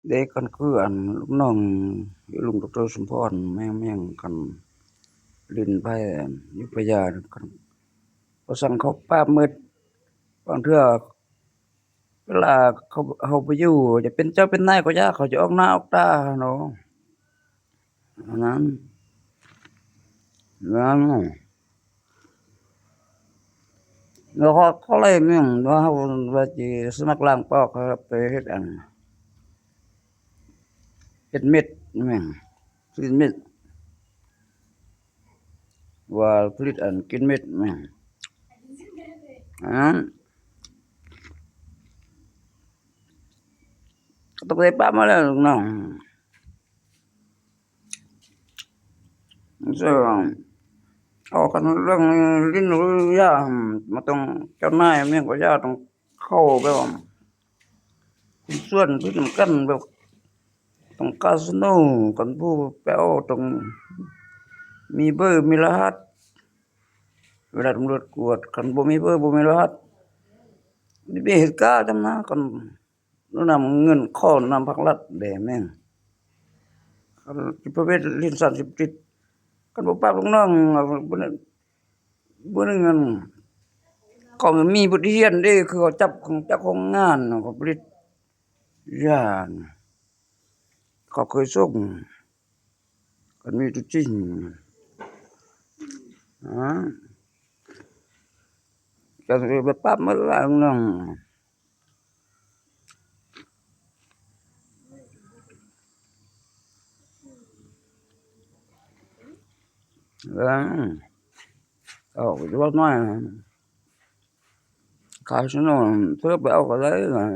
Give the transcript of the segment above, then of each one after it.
เด็กกันคืออันลูกน้องลุงดรสมพรแม่งกันลิ้นไผอั่นอยู่พะยากันเขาสั่งเขาปราบมืดบางเทื่อเวลาเขาไปอยู่จะเป็นเจ้าเป็นนายก็ยากเขาจะออกหน้าออกตาเนาะอันนั้นแล้วเขาไล่แม่งว่าเฮาว่าสิสมัครล้างปอกเขาไปเฮ็ดอันเฮ็ดเม็ดแม่งผลิตเม็ดว่าผลิตอันกินเม็ดแม่งอันนั้นก็ต้องได้ปรับมาแล้วลูกน้องซึ่งเอากันเรื่องลิ้นหรือยามันต้องเจ้านายแม่งก็ยาต้องเข้าแบบว่าหุ้นส่วนที่สำคัญแบบต้องคาสิโนกันผู้ไปเอาต้องมีเบอร์มีรหัสเวลาตำรวจกวดคันบ่มีเบอร์บ่มีรหัสนี่เป็นเหตุการณ์จำนะกันนำเงินเข้านำภาครัฐแด่แม่งคันประเภทลิ้นสั่นสิบกันบ่ปรับลูกน้องบ่ได้เงินเขามีบทเรียนเด้คือเขาจับของเจ้าของงานเขาผลิตยาเขาเคยส่งกันมีตัวจริงอาก็สิไปปรับมาหลายลูกน้องเออเอาอยู่วัดน้อยคาสิโนเพิ่นไปเอาก็ได้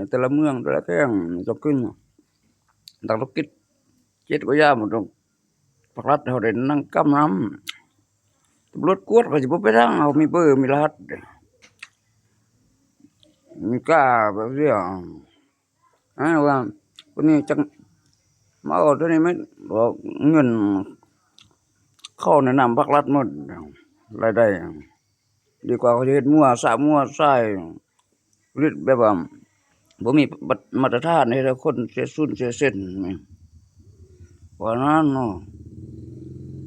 แต่ละเมืองแต่ละแห่งต้องขึ้นนักธุรกิจเจ็ดกว่ายามมันต้องภาครัฐเขาได้นั่งกำนำตำรวจกวดก็สิบ่ไปทางเอามีเบอร์มีรหัสมีกล้าแบบเนี้ยว่าคนนี้จังมาเอาตัวนี้ไหมบอกเงินเข้าในนามภาครัฐหมดรายได้ดีกว่าเขาจะเฮ็ดมั่วสามั่วไส้ผลิตแบบว่าบ่มีมาตรฐานให้คนเสียสุนเสียเส้นว่านั้นเนาะ